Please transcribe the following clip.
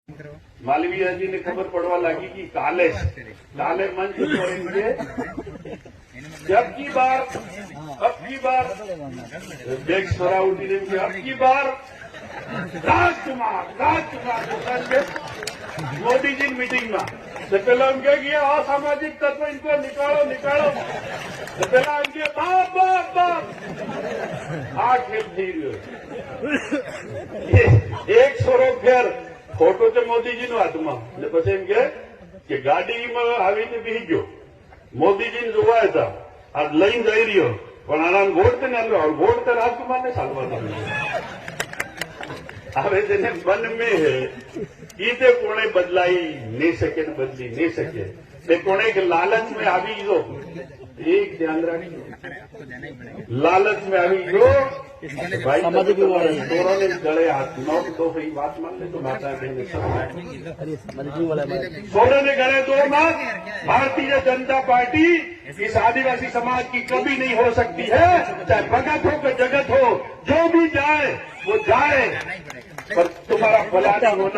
मालवीय जी ने खबर पड़वा लगी कि काले मंच पर इनके अब की बार डेस्क सराउंडी ने अब की बार राजकुमार मोदी जी मीटिंग में तो पहला उनके किया असामाजिक तत्व इनको निकालो तो पहला उनके बाप आ खेल थी एक सोरो फेर फोटो तो मोदी जी नो हाथમાં ને પછી એમ કે ગાડીમાં આવીને બેસી ગયો મોદીજીને જોવાય હતા આ લઈને જઈ રહ્યો પણ આના વોટ ને વોટ તો રાજકુમારને ચાલવાનો હવે જેને મન में है એ તે કોણે બદલાઈ નહીં શકે ને બદલી નહીં શકે તે કોણે કે લાલચ में આવી ગયો एक ध्यान रखिए लालच में अभी जो भाई चोरों ने गले हाथ नौ तो भाई बात मान ले तो माता बहन सोने ने गले दो मात भारतीय जनता पार्टी इस आदिवासी समाज की कभी नहीं हो सकती है चाहे भगत हो कि जगत हो जो भी जाए वो जाए पर तुम्हारा भला नहीं होना